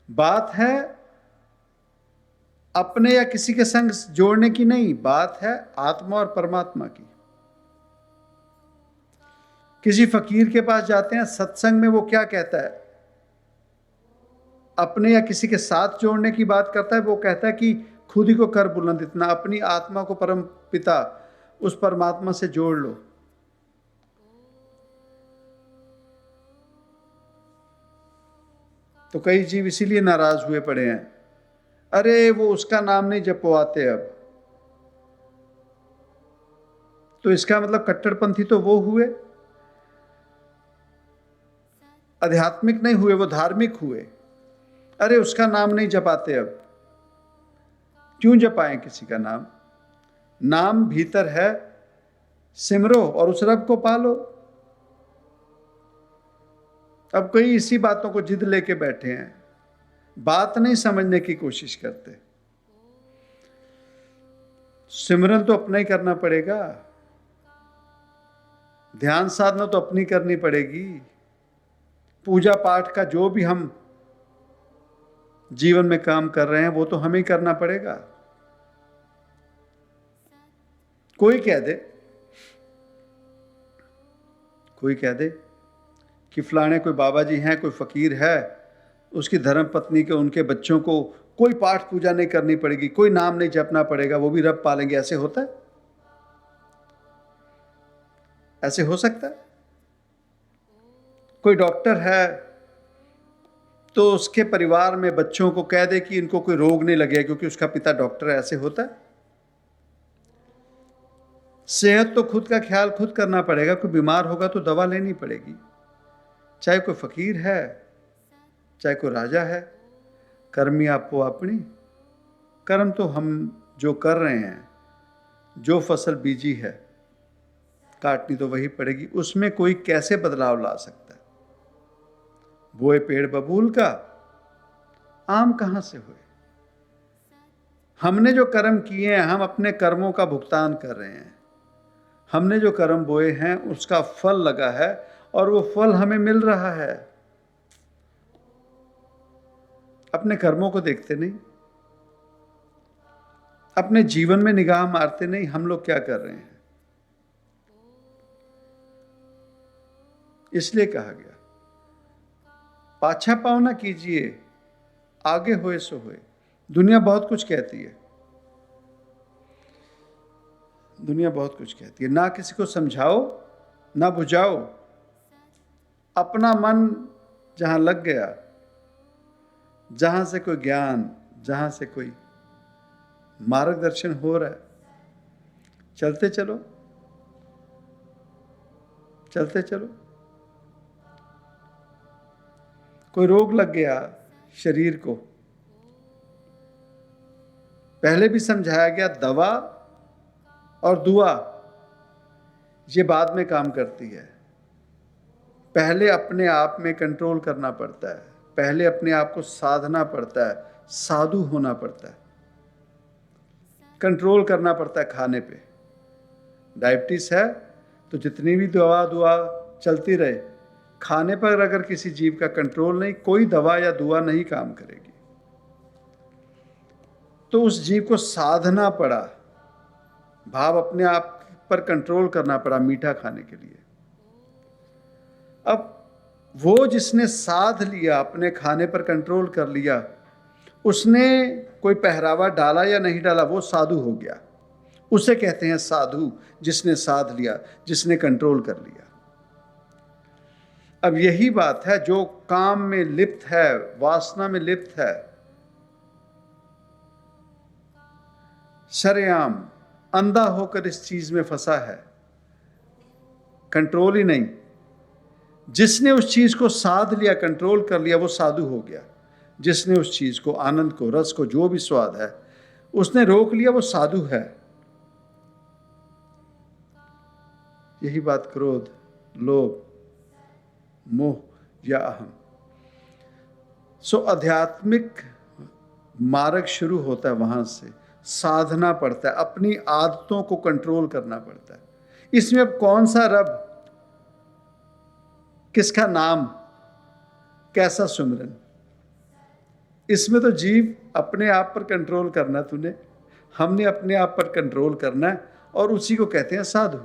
बात है अपने या किसी के संग जोड़ने की नहीं, बात है आत्मा और परमात्मा की। किसी फकीर के पास जाते हैं, सत्संग में वो क्या कहता है? अपने या किसी के साथ जोड़ने की बात करता है। वो कहता है कि खुद ही को कर बुलंद, इतना अपनी आत्मा को परम पिता उस परमात्मा से जोड़ लो। तो कई जीव इसीलिए नाराज हुए पड़े हैं, अरे वो उसका नाम नहीं जपवाते अब। तो इसका मतलब कट्टरपंथी तो वो हुए, आध्यात्मिक नहीं हुए, वो धार्मिक हुए। अरे उसका नाम नहीं जपाते अब। क्यों जपाएं किसी का नाम? नाम भीतर है, सिमरो और उस रब को पालो। अब कई इसी बातों को जिद लेके बैठे हैं, बात नहीं समझने की कोशिश करते। सिमरन तो अपना ही करना पड़ेगा, ध्यान साधना तो अपनी करनी पड़ेगी, पूजा पाठ का जो भी हम जीवन में काम कर रहे हैं वो तो हमें ही करना पड़ेगा। कोई कह दे कि फलाने कोई बाबा जी हैं, कोई फकीर है, उसकी धर्म पत्नी के उनके बच्चों को कोई पाठ पूजा नहीं करनी पड़ेगी, कोई नाम नहीं जपना पड़ेगा, वो भी रब पालेंगे। ऐसे होता है? ऐसे हो सकता है? कोई डॉक्टर है तो उसके परिवार में बच्चों को कह दे कि इनको कोई रोग नहीं लगे क्योंकि उसका पिता डॉक्टर है। ऐसे होता है? सेहत तो खुद का ख्याल खुद करना पड़ेगा, कोई बीमार होगा तो दवा लेनी पड़ेगी। चाहे कोई फकीर है, चाहे कोई राजा है, कर्मी आपो अपनी। कर्म तो हम जो कर रहे हैं, जो फसल बीजी है काटनी तो वही पड़ेगी। उसमें कोई कैसे बदलाव ला सकता है? बोए पेड़ बबूल का, आम कहां से हुए? हमने जो कर्म किए हैं, हम अपने कर्मों का भुगतान कर रहे हैं। हमने जो कर्म बोए हैं उसका फल लगा है और वो फल हमें मिल रहा है। अपने कर्मों को देखते नहीं, अपने जीवन में निगाह मारते नहीं, हम लोग क्या कर रहे हैं। इसलिए कहा गया पाछा पाँव ना कीजिए, आगे होए सो होए। दुनिया बहुत कुछ कहती है, दुनिया बहुत कुछ कहती है, ना किसी को समझाओ ना बुझाओ। अपना मन जहां लग गया, जहां से कोई ज्ञान, जहां से कोई मार्गदर्शन हो रहा है, चलते चलो, चलते चलो। कोई रोग लग गया शरीर को, पहले भी समझाया गया, दवा और दुआ ये बाद में काम करती है। पहले अपने आप में कंट्रोल करना पड़ता है, पहले अपने आप को साधना पड़ता है, साधु होना पड़ता है, कंट्रोल करना पड़ता है। खाने पे डायबिटीज है तो जितनी भी दवा चलती रहे, खाने पर अगर किसी जीव का कंट्रोल नहीं, कोई दवा या दुआ नहीं काम करेगी। तो उस जीव को साधना पड़ा, भाव अपने आप पर कंट्रोल करना पड़ा मीठा खाने के लिए। अब वो जिसने साध लिया, अपने खाने पर कंट्रोल कर लिया, उसने कोई पहरावा डाला या नहीं डाला, वो साधु हो गया। उसे कहते हैं साधु, जिसने साध लिया, जिसने कंट्रोल कर लिया। अब यही बात है, जो काम में लिप्त है, वासना में लिप्त है, सरेआम अंधा होकर इस चीज में फंसा है, कंट्रोल ही नहीं। जिसने उस चीज को साध लिया, कंट्रोल कर लिया, वो साधु हो गया। जिसने उस चीज को, आनंद को, रस को, जो भी स्वाद है, उसने रोक लिया, वो साधु है। यही बात क्रोध, लोभ, मोह या अहम। सो आध्यात्मिक मार्ग शुरू होता है, वहां से साधना पड़ता है, अपनी आदतों को कंट्रोल करना पड़ता है। इसमें अब कौन सा रब, किसका नाम, कैसा सुमिरन, इसमें तो जीव अपने आप पर कंट्रोल करना तूने, हमने अपने आप पर कंट्रोल करना है, और उसी को कहते हैं साधु।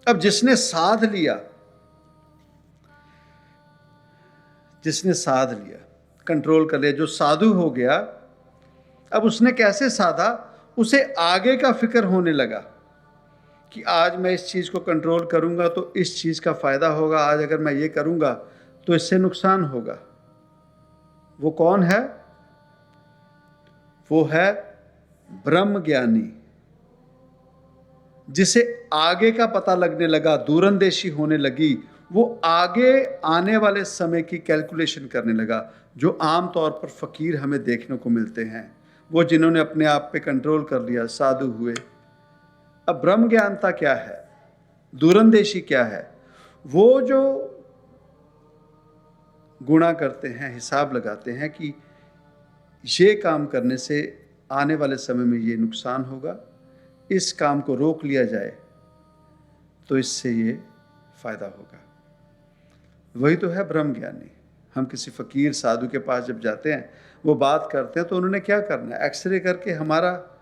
अब जिसने साध लिया, जिसने साध लिया, कंट्रोल कर लिया, जो साधु हो गया, अब उसने कैसे साधा, उसे आगे का फिक्र होने लगा कि आज मैं इस चीज़ को कंट्रोल करूंगा तो इस चीज़ का फायदा होगा, आज अगर मैं ये करूंगा तो इससे नुकसान होगा। वो कौन है? वो है ब्रह्म ज्ञानी, जिसे आगे का पता लगने लगा, दूरंदेशी होने लगी, वो आगे आने वाले समय की कैलकुलेशन करने लगा, जो आम तौर पर फकीर हमें देखने को मिलते हैं, वो जिन्होंने अपने आप पे कंट्रोल कर लिया, साधु हुए। अब ब्रह्म ज्ञानता क्या है, दूरंदेशी क्या है? वो जो गुणा करते हैं, हिसाब लगाते हैं कि ये काम करने से आने वाले समय में ये नुकसान होगा, इस काम को रोक लिया जाए तो इससे ये फायदा होगा। वही तो है ब्रह्म ज्ञानी। हम किसी फकीर साधु के पास जब जाते हैं, वो बात करते हैं, तो उन्होंने क्या करना है? एक्सरे करके हमारा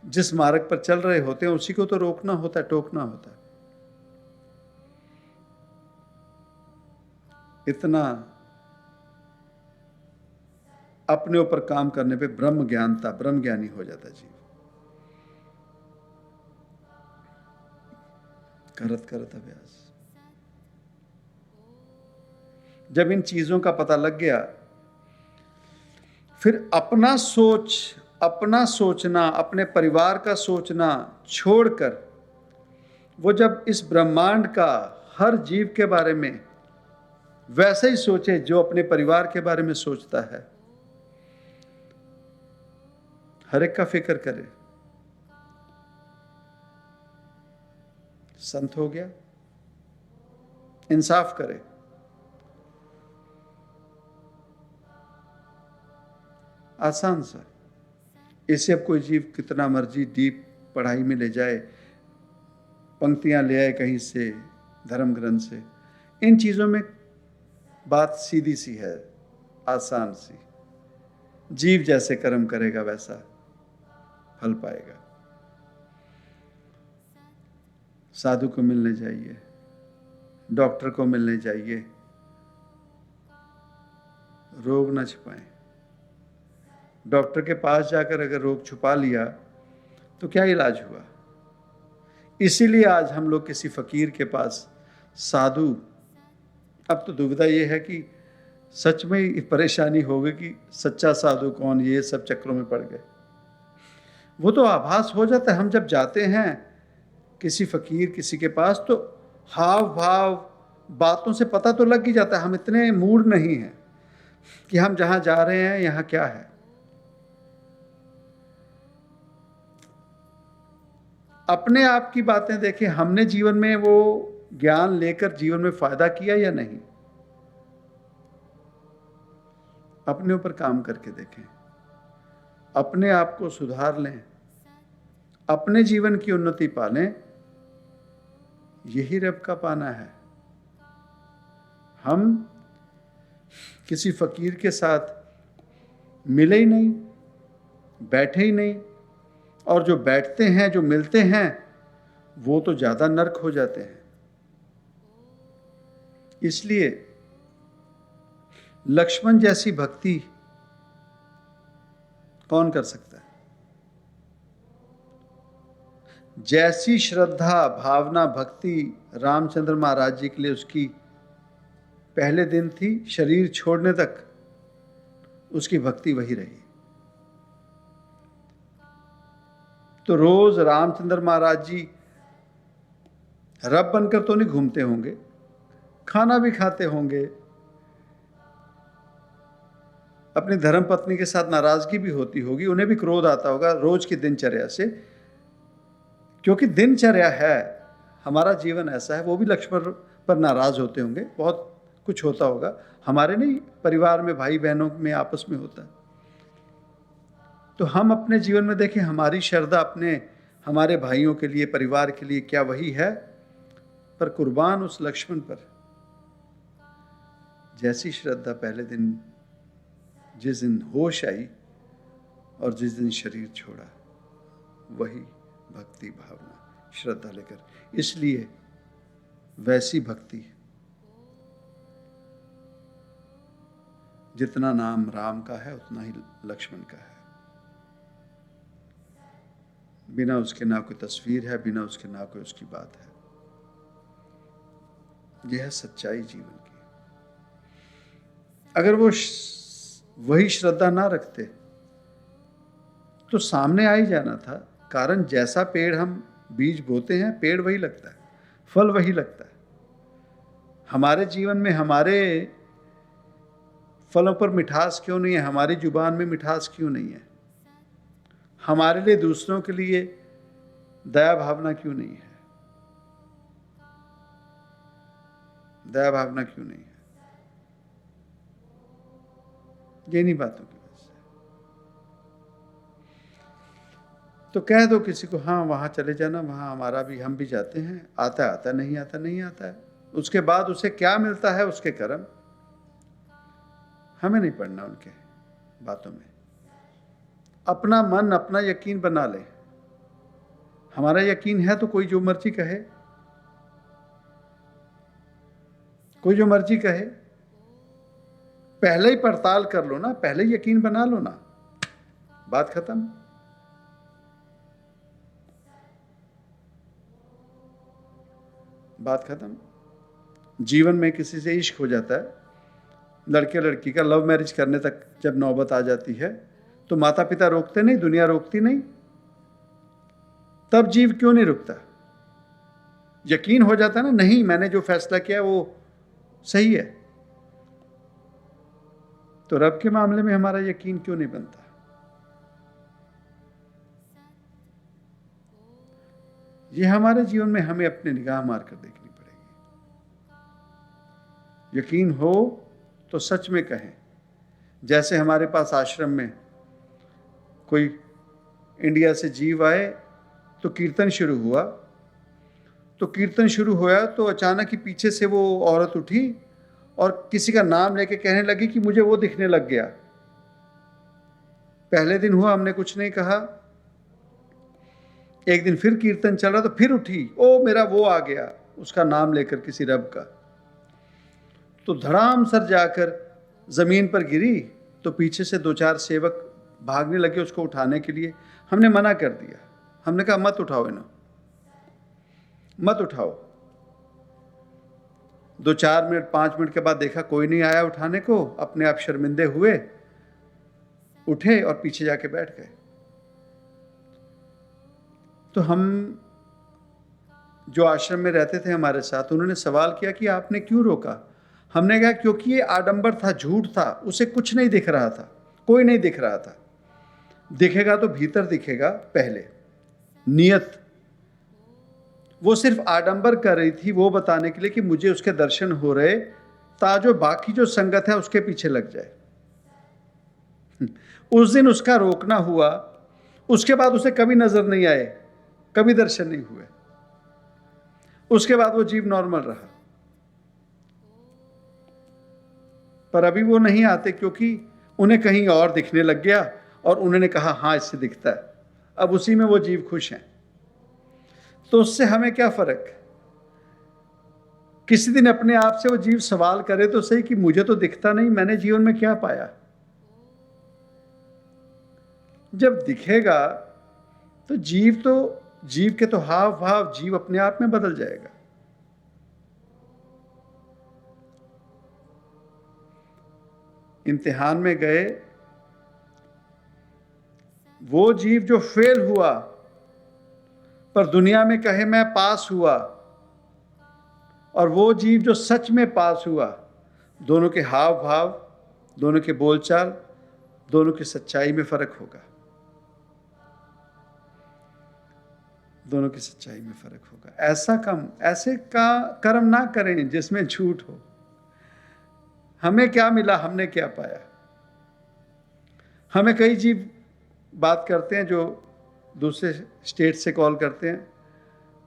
जिस मार्ग पर चल रहे होते हैं उसी को तो रोकना होता है, टोकना होता है। इतना अपने ऊपर काम करने पे ब्रह्म ज्ञानता, ब्रह्म ज्ञानी हो जाता जीव। करत करत अभ्यास। जब इन चीजों का पता लग गया, फिर अपना सोचना, अपने परिवार का सोचना छोड़कर वो जब इस ब्रह्मांड का हर जीव के बारे में वैसे ही सोचे जो अपने परिवार के बारे में सोचता है, हर एक का फिक्र करे, संत हो गया। इंसाफ करे। आसान सा। इसे अब कोई जीव कितना मर्जी डीप पढ़ाई में ले जाए, पंक्तियां ले आए कहीं से, धर्म ग्रंथ से, इन चीजों में बात सीधी सी है, आसान सी। जीव जैसे कर्म करेगा वैसा फल पाएगा। साधु को मिलने जाइए, डॉक्टर को मिलने जाइए, रोग न छिपाएं। डॉक्टर के पास जाकर अगर रोग छुपा लिया तो क्या इलाज हुआ? इसीलिए आज हम लोग किसी फकीर के पास, साधु, अब तो दुविधा ये है कि सच में परेशानी होगी कि सच्चा साधु कौन, ये सब चक्रों में पड़ गए। वो तो आभास हो जाता है। हम जब जाते हैं किसी फकीर किसी के पास, तो हाव भाव बातों से पता तो लग ही जाता है। हम इतने मूड नहीं हैं कि हम जहां जा रहे हैं यहां क्या है। अपने आप की बातें देखें, हमने जीवन में वो ज्ञान लेकर जीवन में फायदा किया या नहीं, अपने ऊपर काम करके देखें, अपने आप को सुधार लें, अपने जीवन की उन्नति पालें। यही रब का पाना है। हम किसी फकीर के साथ मिले ही नहीं, बैठे ही नहीं, और जो बैठते हैं, जो मिलते हैं, वो तो ज्यादा नरक हो जाते हैं। इसलिए लक्ष्मण जैसी भक्ति कौन कर सकता है? जैसी श्रद्धा, भावना, भक्ति रामचंद्र महाराज जी के लिए उसकी पहले दिन थी, शरीर छोड़ने तक उसकी भक्ति वही रही। तो रोज रामचंद्र महाराज जी रब बनकर तो नहीं घूमते होंगे, खाना भी खाते होंगे, अपनी धर्म पत्नी के साथ नाराजगी भी होती होगी, उन्हें भी क्रोध आता होगा रोज की दिनचर्या से, क्योंकि दिनचर्या है, हमारा जीवन ऐसा है। वो भी लक्ष्मण पर नाराज होते होंगे, बहुत कुछ होता होगा। हमारे नहीं, परिवार में भाई बहनों में आपस में होता है। तो हम अपने जीवन में देखें, हमारी श्रद्धा अपने हमारे भाइयों के लिए, परिवार के लिए क्या वही है? पर कुर्बान उस लक्ष्मण पर जैसी श्रद्धा पहले दिन, जिस दिन होश आई और जिस दिन शरीर छोड़ा, वही भक्ति भावना श्रद्धा लेकर। इसलिए वैसी भक्ति, जितना नाम राम का है उतना ही लक्ष्मण का है। बिना उसके ना कोई तस्वीर है, बिना उसके ना कोई उसकी बात है। यह है सच्चाई जीवन की। अगर वो वही श्रद्धा ना रखते तो सामने आ ही जाना था। कारण जैसा पेड़ हम बीज बोते हैं, पेड़ वही लगता है, फल वही लगता है। हमारे जीवन में हमारे फलों पर मिठास क्यों नहीं है? हमारी जुबान में मिठास क्यों नहीं है? हमारे लिए दूसरों के लिए दया भावना क्यों नहीं है? दया भावना क्यों नहीं है? ये नहीं बातों की वजह से। तो कह दो किसी को, हाँ वहां चले जाना, वहां हमारा भी, हम भी जाते हैं, आता है आता, नहीं आता नहीं आता है। उसके बाद उसे क्या मिलता है, उसके कर्म। हमें नहीं पढ़ना उनके बातों में। अपना मन, अपना यकीन बना ले। हमारा यकीन है तो कोई जो मर्जी कहे, कोई जो मर्जी कहे, पहले ही पड़ताल कर लो ना, पहले ही यकीन बना लो ना, बात खत्म। बात खत्म। जीवन में किसी से इश्क हो जाता है, लड़के लड़की का लव मैरिज करने तक जब नौबत आ जाती है, तो माता पिता रोकते नहीं, दुनिया रोकती नहीं, तब जीव क्यों नहीं रुकता? यकीन हो जाता ना, नहीं मैंने जो फैसला किया वो सही है। तो रब के मामले में हमारा यकीन क्यों नहीं बनता? ये हमारे जीवन में हमें अपने निगाह मारकर देखनी पड़ेगी। यकीन हो तो सच में कहें। जैसे हमारे पास आश्रम में कोई इंडिया से जीव आए तो कीर्तन शुरू हुआ, तो कीर्तन शुरू हुआ तो अचानक ही पीछे से वो औरत उठी और किसी का नाम लेके कहने लगी कि मुझे वो दिखने लग गया। पहले दिन हुआ, हमने कुछ नहीं कहा। एक दिन फिर कीर्तन चल रहा तो फिर उठी, ओ मेरा वो आ गया, उसका नाम लेकर किसी रब का। तो धड़ाम सर जाकर जमीन पर गिरी तो पीछे से दो चार सेवक भागने लगे उसको उठाने के लिए। हमने मना कर दिया, हमने कहा मत उठाओ इन्हें, मत उठाओ। 2-4 मिनट 5 मिनट के बाद देखा कोई नहीं आया उठाने को, अपने आप शर्मिंदे हुए, उठे और पीछे जाके बैठ गए। तो हम जो आश्रम में रहते थे हमारे साथ, उन्होंने सवाल किया कि आपने क्यों रोका? हमने कहा क्योंकि ये आडंबर था, झूठ था, उसे कुछ नहीं दिख रहा था, कोई नहीं दिख रहा था। दिखेगा तो भीतर दिखेगा पहले, नियत। वो सिर्फ आडंबर कर रही थी वो बताने के लिए कि मुझे उसके दर्शन हो रहे, ताजो बाकी जो संगत है उसके पीछे लग जाए। उस दिन उसका रोकना हुआ, उसके बाद उसे कभी नजर नहीं आए, कभी दर्शन नहीं हुए। उसके बाद वो जीव नॉर्मल रहा। पर अभी वो नहीं आते क्योंकि उन्हें कहीं और दिखने लग गया और उन्होंने कहा हाँ इससे दिखता है। अब उसी में वो जीव खुश हैं। तो उससे हमें क्या फर्क? किसी दिन अपने आप से वो जीव सवाल करे तो सही कि मुझे तो दिखता नहीं, मैंने जीवन में क्या पाया? जब दिखेगा तो जीव के तो हाव भाव, जीव अपने आप में बदल जाएगा। इम्तिहान में गए, वो जीव जो फेल हुआ पर दुनिया में कहे मैं पास हुआ, और वो जीव जो सच में पास हुआ, दोनों के हाव भाव, दोनों के बोलचाल, दोनों की सच्चाई में फर्क होगा। दोनों की सच्चाई में फर्क होगा। ऐसे कर्म ना करें जिसमें झूठ हो। हमें क्या मिला, हमने क्या पाया? हमें कई जीव बात करते हैं जो दूसरे स्टेट से कॉल करते हैं,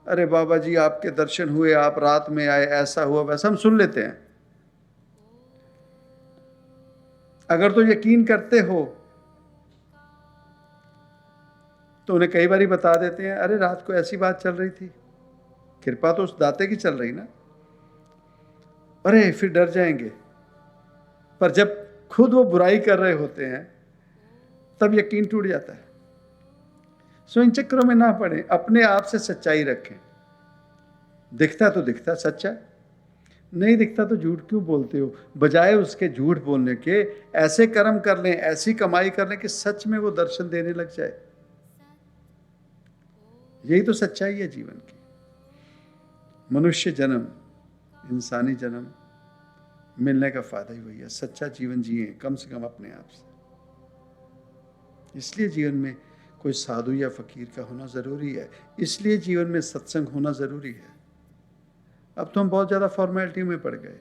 अरे बाबा जी आपके दर्शन हुए, आप रात में आए, ऐसा हुआ वैसा, हम सुन लेते हैं। अगर तो यकीन करते हो तो उन्हें कई बारी बता देते हैं, अरे रात को ऐसी बात चल रही थी, कृपा तो उस दाते की चल रही ना। अरे फिर डर जाएंगे। पर जब खुद वो बुराई कर रहे होते हैं तब यकीन टूट जाता है। सो इन चक्करों में ना पड़े, अपने आप से सच्चाई रखें। दिखता तो दिखता सच्चा, नहीं दिखता तो झूठ क्यों बोलते हो? बजाय उसके झूठ बोलने के ऐसे कर्म कर लें, ऐसी कमाई कर लें कि सच में वो दर्शन देने लग जाए। यही तो सच्चाई है जीवन की। मनुष्य जन्म, इंसानी जन्म मिलने का फायदा ही वही है, सच्चा जीवन जिए कम से कम अपने आप से। इसलिए जीवन में कोई साधु या फकीर का होना ज़रूरी है, इसलिए जीवन में सत्संग होना ज़रूरी है। अब तो हम बहुत ज़्यादा फॉर्मेलिटी में पड़ गए,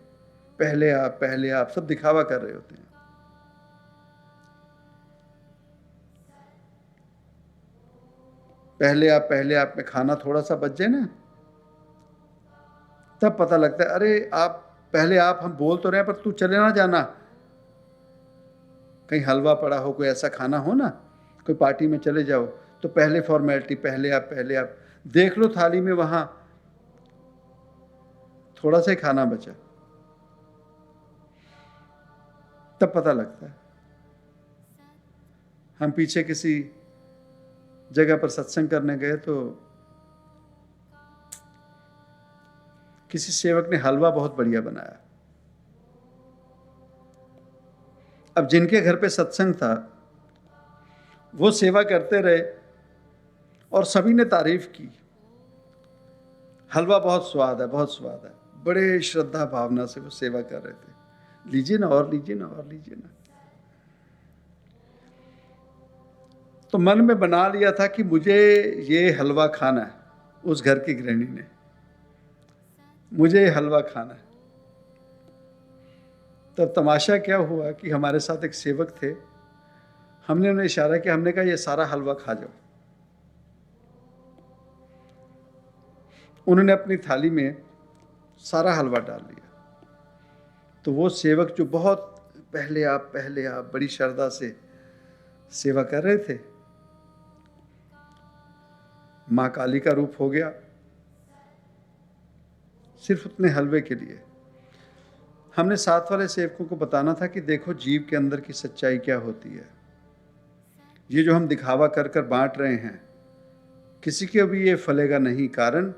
पहले आप सब दिखावा कर रहे होते हैं। पहले आप में खाना थोड़ा सा बच जाए ना, तब पता लगता है, अरे आप हम बोल तो रहे हैं पर तू चले ना जाना, कहीं हलवा पड़ा हो, कोई ऐसा खाना हो ना, कोई पार्टी में चले जाओ तो पहले फॉर्मेलिटी, पहले आप देख लो थाली में वहां थोड़ा सा ही खाना बचा, तब पता लगता है। हम पीछे किसी जगह पर सत्संग करने गए तो किसी सेवक ने हलवा बहुत बढ़िया बनाया। अब जिनके घर पे सत्संग था वो सेवा करते रहे और सभी ने तारीफ की, हलवा बहुत स्वाद है, बहुत स्वाद है। बड़े श्रद्धा भावना से वो सेवा कर रहे थे, लीजिए ना और लीजिए ना और लीजिए ना। तो मन में बना लिया था कि मुझे ये हलवा खाना है, उस घर की गृहिणी ने, मुझे ये हलवा खाना है। तब तमाशा क्या हुआ कि हमारे साथ एक सेवक थे, हमने उन्हें इशारा किया, हमने कहा ये सारा हलवा खा जाओ। उन्होंने अपनी थाली में सारा हलवा डाल लिया। तो वो सेवक जो बहुत पहले आप बड़ी श्रद्धा से सेवा कर रहे थे, माँ काली का रूप हो गया सिर्फ उतने हलवे के लिए। हमने साथ वाले सेवकों को बताना था कि देखो जीव के अंदर की सच्चाई क्या होती है। ये जो हम दिखावा कर कर बांट रहे हैं, किसी के भी ये फलेगा नहीं। कारण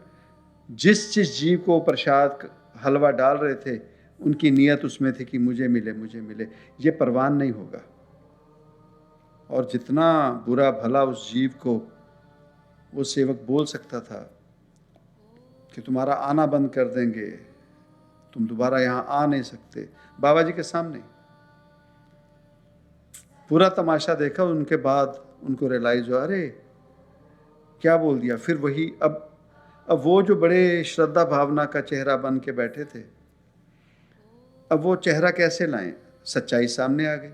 जिस जीव को प्रसाद हलवा डाल रहे थे, उनकी नीयत उसमें थी कि मुझे मिले, मुझे मिले, ये परवान नहीं होगा। और जितना बुरा भला उस जीव को वो सेवक बोल सकता था कि तुम्हारा आना बंद कर देंगे, तुम दोबारा यहाँ आ नहीं सकते, बाबा जी के सामने पूरा तमाशा देखा। उनके बाद उनको रियलाइज हुआ, अरे क्या बोल दिया। फिर वही अब वो जो बड़े श्रद्धा भावना का चेहरा बन के बैठे थे, अब वो चेहरा कैसे लाएं? सच्चाई सामने आ गई।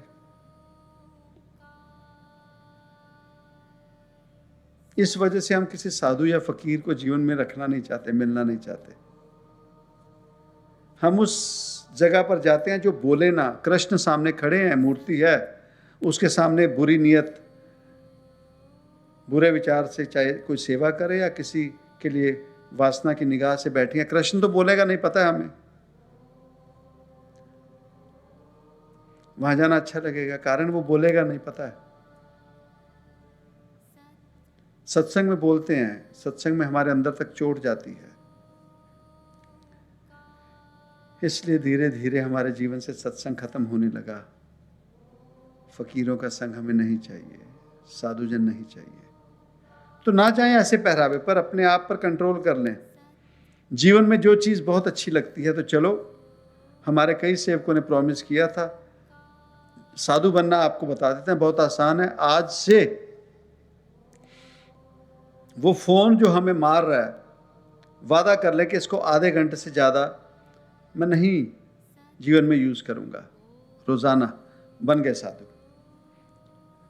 इस वजह से हम किसी साधु या फकीर को जीवन में रखना नहीं चाहते, मिलना नहीं चाहते। हम उस जगह पर जाते हैं जो बोले ना, कृष्ण सामने खड़े हैं, मूर्ति है, उसके सामने बुरी नीयत, बुरे विचार से चाहे कोई सेवा करे या किसी के लिए वासना की निगाह से बैठी है, कृष्ण तो बोलेगा नहीं, पता है हमें, वहां जाना अच्छा लगेगा, कारण वो बोलेगा नहीं, पता है। सत्संग में बोलते हैं, सत्संग में हमारे अंदर तक चोट जाती है। इसलिए धीरे धीरे हमारे जीवन से सत्संग खत्म होने लगा। फकीरों का संग हमें नहीं चाहिए, साधुजन नहीं चाहिए। तो ना जाएं ऐसे पहरावे पर, अपने आप पर कंट्रोल कर लें। जीवन में जो चीज़ बहुत अच्छी लगती है तो चलो। हमारे कई सेवकों ने प्रॉमिस किया था, साधु बनना आपको बता देते हैं बहुत आसान है। आज से वो फोन जो हमें मार रहा है, वादा कर ले कि इसको आधे घंटे से ज़्यादा मैं नहीं जीवन में यूज़ करूँगा। रोज़ाना बन गए साधु।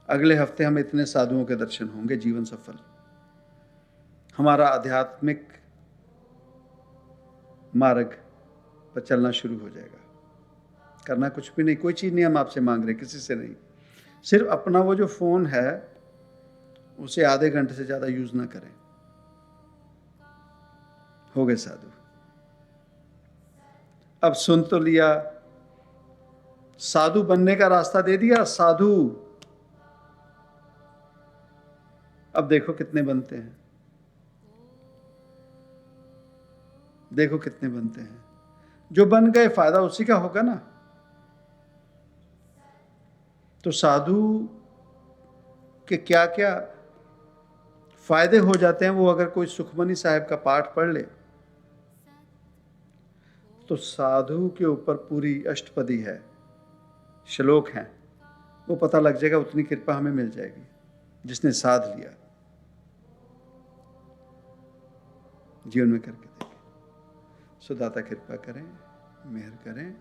अगले हफ्ते हमें इतने साधुओं के दर्शन होंगे, जीवन सफल। हमारा आध्यात्मिक मार्ग पर चलना शुरू हो जाएगा। करना कुछ भी नहीं, कोई चीज़ नहीं हम आपसे मांग रहे, किसी से नहीं। सिर्फ अपना वो जो फ़ोन है उसे आधे घंटे से ज़्यादा यूज़ ना करें। हो गए साधु। अब सुन तो लिया, साधु बनने का रास्ता दे दिया, साधु। अब देखो कितने बनते हैं, देखो कितने बनते हैं। जो बन गए फायदा उसी का होगा ना। तो साधु के क्या क्या फायदे हो जाते हैं, वो अगर कोई सुखमनी साहब का पाठ पढ़ ले तो साधु के ऊपर पूरी अष्टपदी है, श्लोक हैं, वो पता लग जाएगा। उतनी कृपा हमें मिल जाएगी जिसने साध लिया। जीवन में करके देखें। सुदाता कृपा करें, मेहर करें।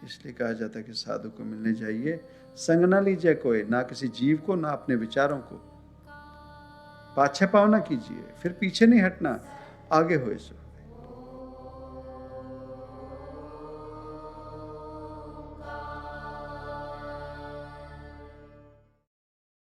इसलिए कहा जाता है कि साधु को मिलने जाइए, संग ना लीजिए कोई, ना किसी जीव को, ना अपने विचारों को। पाछे पाँव ना कीजिए, फिर पीछे नहीं हटना, आगे होए सो।